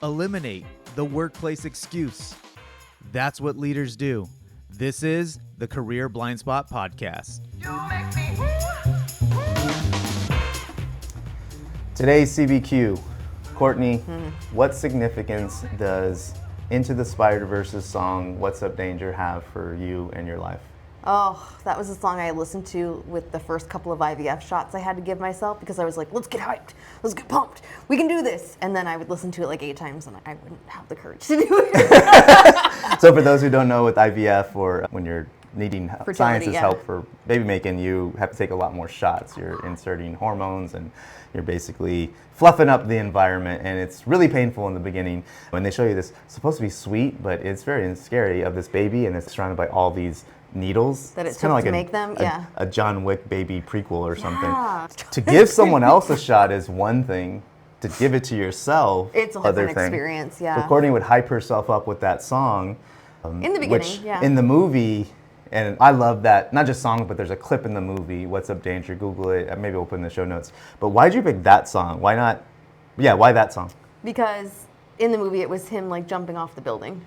Eliminate the workplace excuse. That's what leaders do. This is the Career Blindspot podcast. Today's CBQ, Courtney, what significance does Into the Spider-Verse's song, What's Up Danger, have for you and your life? Oh, that was a song I listened to with the first couple of IVF shots I had to give myself because I was like, let's get hyped, let's get pumped, we can do this. And then I would listen to it like 8 times and I wouldn't have the courage to do it. So for those who don't know, with IVF, or when you're needing Fertility, science's yeah. help for baby making, you have to take a lot more shots. You're inserting hormones and you're basically fluffing up the environment, and it's really painful in the beginning when they show you this, it's supposed to be sweet, but it's very scary, of this baby, and it's surrounded by all these needles. That it It's took kinda like to make them, yeah. a John Wick baby prequel or Yeah. something. To give someone else a shot is one thing. To give it to yourself, It's a other different thing. experience, yeah. So Courtney would hype herself up with that song. In the beginning, Which yeah. in the movie, and I love that, not just song, but there's a clip in the movie, What's Up Danger, Google it, maybe we'll put in the show notes. But why'd you pick that song? Why not, why that song? Because in the movie it was him like jumping off the building.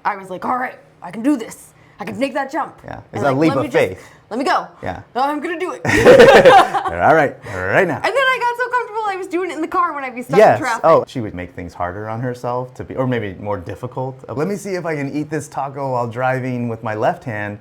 I was like, all right, I can do this. I can make that jump. Yeah, And it's a leap let me of faith. Let me go. Yeah. No, I'm gonna do it. All right now. And then I got so comfortable I was doing it in the car when I'd be stuck in Yes. traffic. Oh, she would make things harder on herself to be, or maybe more difficult. Let me see if I can eat this taco while driving with my left hand.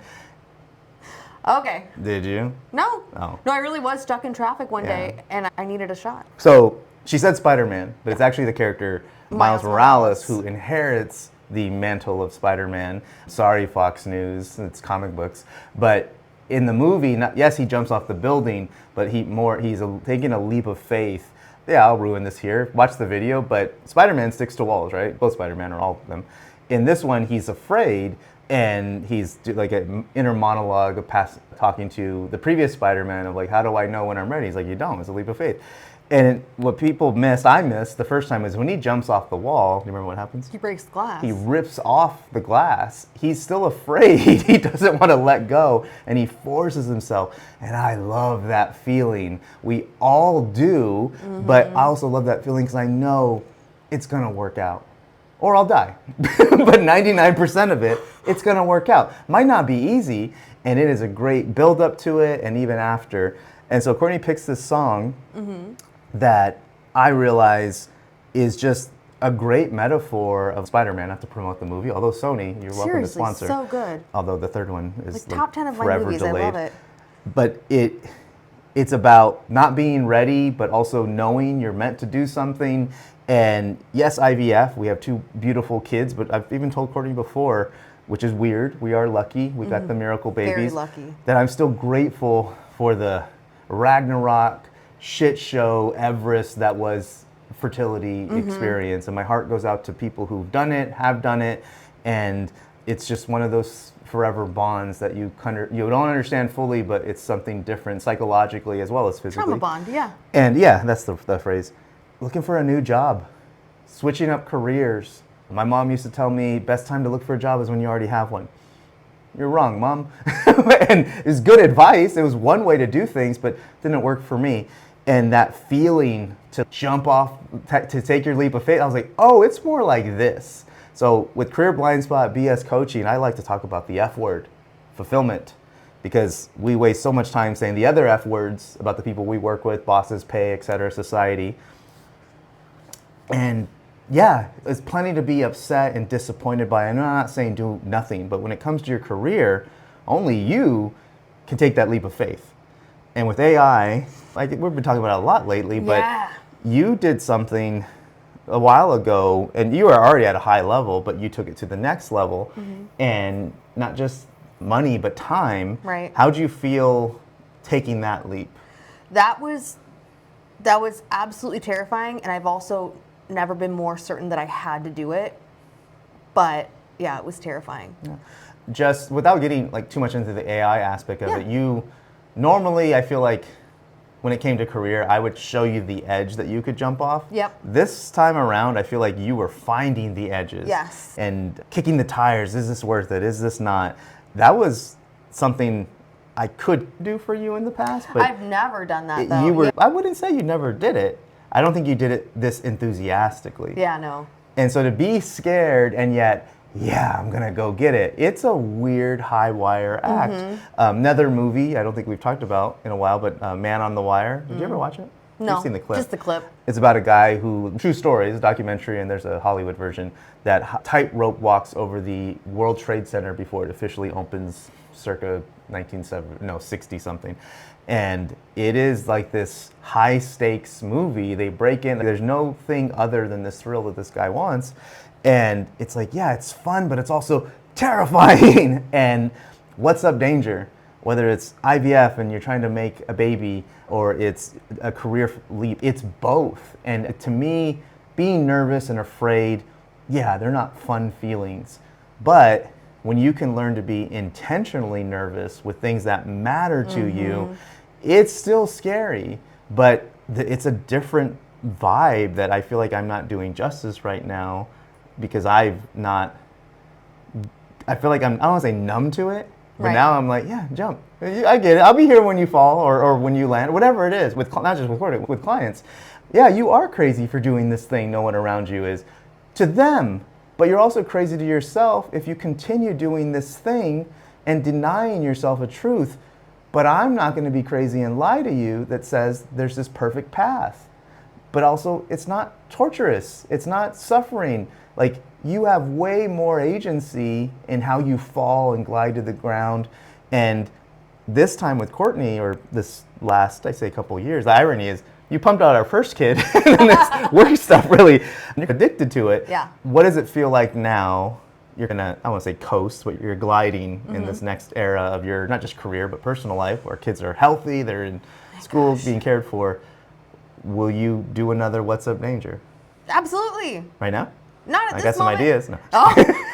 Okay. Did you? No. Oh. No, I really was stuck in traffic one Yeah. day and I needed a shot. So she said Spider-Man, but it's actually the character Miles Miles Morales Morales. who inherits the mantle of Spider-Man. Sorry, Fox News, it's comic books. But in the movie, yes, he jumps off the building, but he's taking a leap of faith. Yeah, I'll ruin this here. Watch the video, but Spider-Man sticks to walls, right? Both Spider-Man, or all of them. In this one, he's afraid, and he's like an inner monologue of talking to the previous Spider-Man of like, how do I know when I'm ready? He's like, you don't, it's a leap of faith. And what people I missed the first time is when he jumps off the wall, do you remember what happens? He breaks glass. He rips off the glass. He's still afraid. He doesn't want to let go, and he forces himself. And I love that feeling. We all do, but I also love that feeling because I know it's going to work out. Or I'll die. But 99% of it, it's going to work out. Might not be easy, and it is a great build up to it, and even after. And so Courtney picks this song that I realize is just a great metaphor of Spider-Man. Not to promote the movie, although Sony, you're welcome to Seriously, sponsor. so good. Although the third one is Like top 10 of my forever movies, delayed. I love it. But it's about not being ready, but also knowing you're meant to do something. And yes, IVF, we have 2 beautiful kids, but I've even told Courtney before, which is weird, we are lucky, we got the miracle babies. Very lucky. That I'm still grateful for the Ragnarok, shit show, Everest that was fertility experience. And my heart goes out to people who've done it, have done it, and it's just one of those forever bonds that you don't understand fully, but it's something different psychologically as well as physically. Trauma bond, yeah. And yeah, that's the phrase. Looking for a new job, switching up careers. My mom used to tell me, best time to look for a job is when you already have one. You're wrong, Mom. And it's good advice. It was one way to do things, but didn't work for me. And that feeling to jump off, to take your leap of faith, I was like, oh, it's more like this. So with Career Blindspot BS Coaching, I like to talk about the F word, fulfillment, because we waste so much time saying the other F words about the people we work with, bosses, pay, et cetera, society. And yeah, there's plenty to be upset and disappointed by. I'm not saying do nothing, but when it comes to your career, only you can take that leap of faith. And with AI, like we've been talking about it a lot lately, but Yeah. you did something a while ago, and you were already at a high level, but you took it to the next level, and not just money, but time. Right. How'd you feel taking that leap? That was absolutely terrifying, and I've also never been more certain that I had to do it. But yeah, it was terrifying. Yeah. Just without getting like too much into the AI aspect of Yeah. it, you normally, I feel like when it came to career, I would show you the edge that you could jump off. Yep. This time around, I feel like you were finding the edges. Yes. And kicking the tires. Is this worth it? Is this not? That was something I could do for you in the past, but I've never done that though. I wouldn't say you never did it. I don't think you did it this enthusiastically. Yeah, no. And so to be scared and yet, yeah, I'm gonna go get it. It's a weird high wire act. Another movie I don't think we've talked about in a while, but Man on the Wire. Did you ever watch it? No, You've seen the clip. just the clip. It's about a guy who, true story, it's a documentary, and there's a Hollywood version, that tightrope walks over the World Trade Center before it officially opens circa 60 something. And it is like this high stakes movie. They break in, there's no thing other than this thrill that this guy wants. And it's like, yeah, it's fun, but it's also terrifying. And what's up danger? Whether it's IVF and you're trying to make a baby or it's a career leap, it's both. And to me, being nervous and afraid, yeah, they're not fun feelings. But when you can learn to be intentionally nervous with things that matter to you, it's still scary, but it's a different vibe that I feel like I'm not doing justice right now because I feel like I don't want to say numb to it, but now I'm like, yeah, jump. I get it. I'll be here when you fall or when you land, whatever it is, not just with clients. Yeah, you are crazy for doing this thing no one around you is. To them, but you're also crazy to yourself if you continue doing this thing and denying yourself a truth. But I'm not going to be crazy and lie to you that says there's this perfect path. But also, it's not torturous. It's not suffering. Like, you have way more agency in how you fall and glide to the ground. And this time with Courtney, or this last, I say, couple years, the irony is you pumped out our first kid, and then this work stuff really, you're addicted to it. Yeah. What does it feel like now? You're gonna, I want to say coast, but you're gliding in this next era of your, not just career, but personal life, where kids are healthy, they're in school, being cared for. Will you do another What's Up Danger? Absolutely. Right now? Not at I this got some moment. ideas. No. Oh.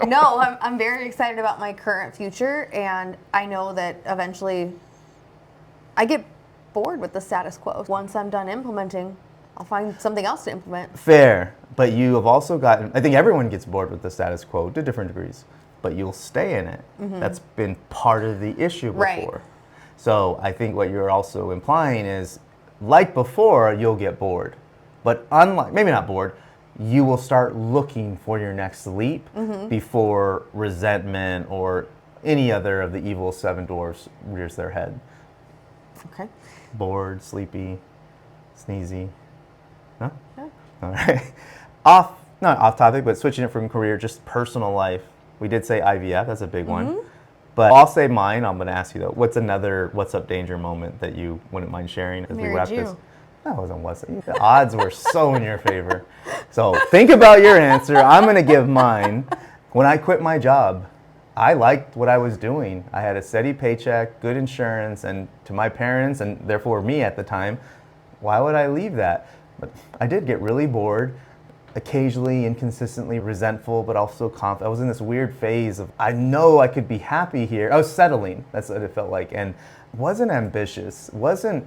No, I'm very excited about my current future, and I know that eventually I get bored with the status quo. Once I'm done implementing, I'll find something else to implement. Fair, but you have also gotten, I think everyone gets bored with the status quo to different degrees, but you'll stay in it. That's been part of the issue before. Right. So I think what you're also implying is, like before, you'll get bored. But unlike, maybe not bored, you will start looking for your next leap before resentment or any other of the evil seven dwarfs rears their head. Okay. Bored, sleepy, sneezy. No? Yeah. All right. Not off topic, but switching it from career, just personal life. We did say IVF, that's a big one. But I'll say mine. I'm going to ask you though, what's another What's Up Danger moment that you wouldn't mind sharing as we wrap this? That wasn't What's Up. The odds were so in your favor. So think about your answer. I'm going to give mine. When I quit my job, I liked what I was doing. I had a steady paycheck, good insurance, and to my parents, and therefore me at the time, why would I leave that? But I did get really bored, occasionally inconsistently resentful, but also confident. I was in this weird phase of, I know I could be happy here. I was settling, that's what it felt like, and wasn't ambitious, wasn't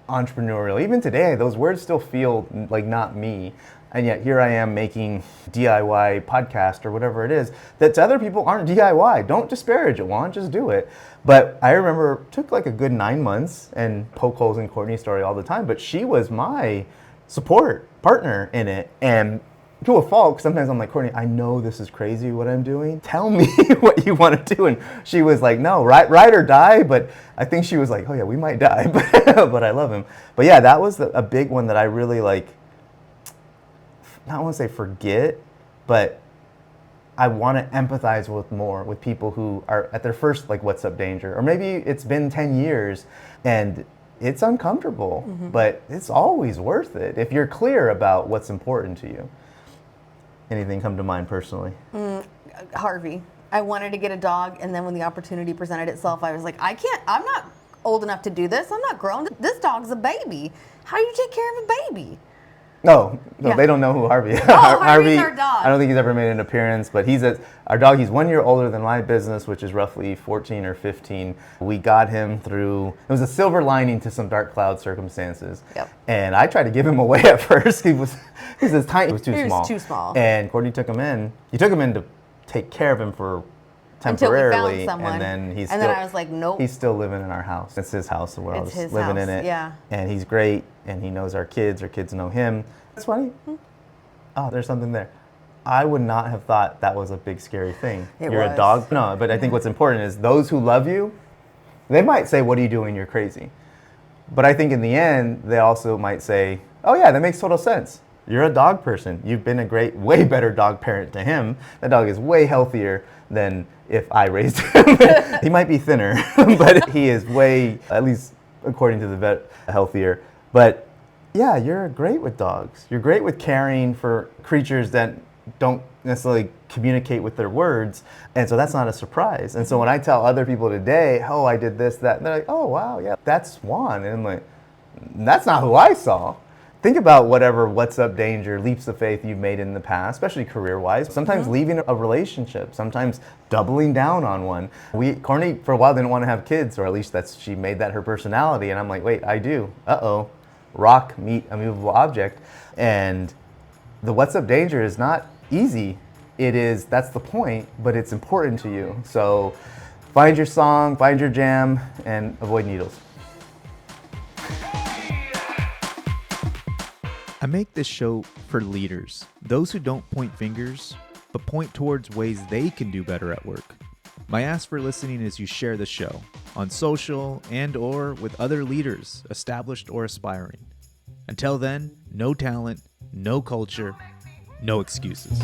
entrepreneurial. Even today, those words still feel like not me. And yet here I am making DIY podcast or whatever it is that to other people aren't DIY. Don't disparage it, Juan, just do it. But I remember it took like a good 9 months and poke holes in Courtney's story all the time, but she was my support partner in it. And to a fault, sometimes I'm like, Courtney, I know this is crazy what I'm doing. Tell me what you want to do. And she was like, no, ride or die. But I think she was like, oh yeah, we might die, but I love him. But yeah, that was a big one that I really like, not want to say forget, but I want to empathize with people who are at their first like What's Up Danger, or maybe it's been 10 years and it's uncomfortable, but it's always worth it if you're clear about what's important to you. Anything come to mind personally? Harvey. I wanted to get a dog, and then when the opportunity presented itself, I was like, I'm not old enough to do this. I'm not grown. This dog's a baby. How do you take care of a baby? No, Yeah. They don't know who Harvey is. Oh, Harvey's our dog. I don't think he's ever made an appearance, but our dog. He's 1 year older than my business, which is roughly 14 or 15. We got him through, it was a silver lining to some dark cloud circumstances. Yep. And I tried to give him away at first. He was this tiny, he was too small. He was too small. And Courtney took him in. He took him in to take care of him for temporarily. Until we found someone. And then then I was like, nope. He's still living in our house. It's his house, so we're all It's just his living in house, it. yeah. And he's great, and he knows our kids know him. That's funny. Oh, there's something there. I would not have thought that was a big scary thing. It You're was. a dog. No, but I think what's important is those who love you, they might say, what are you doing? You're crazy. But I think in the end, they also might say, oh yeah, that makes total sense. You're a dog person. You've been a great, way better dog parent to him. That dog is way healthier than if I raised him. He might be thinner, but he is way, at least according to the vet, healthier. But yeah, you're great with dogs. You're great with caring for creatures that don't necessarily communicate with their words. And so that's not a surprise. And so when I tell other people today, oh, I did this, that, and they're like, oh, wow, yeah, that's Juan. And I'm like, that's not who I saw. Think about whatever what's up danger, leaps of faith you've made in the past, especially career-wise. Sometimes leaving a relationship, sometimes doubling down on one. Courtney, for a while, didn't want to have kids, or at least she made that her personality. And I'm like, wait, I do. Uh-oh. Rock, meet, a movable object. And the what's up danger is not easy. That's the point, but it's important to you. So find your song, find your jam, and avoid needles. I make this show for leaders, those who don't point fingers, but point towards ways they can do better at work. My ask for listening is you share the show on social and/or with other leaders, established or aspiring. Until then, no talent, no culture, no excuses.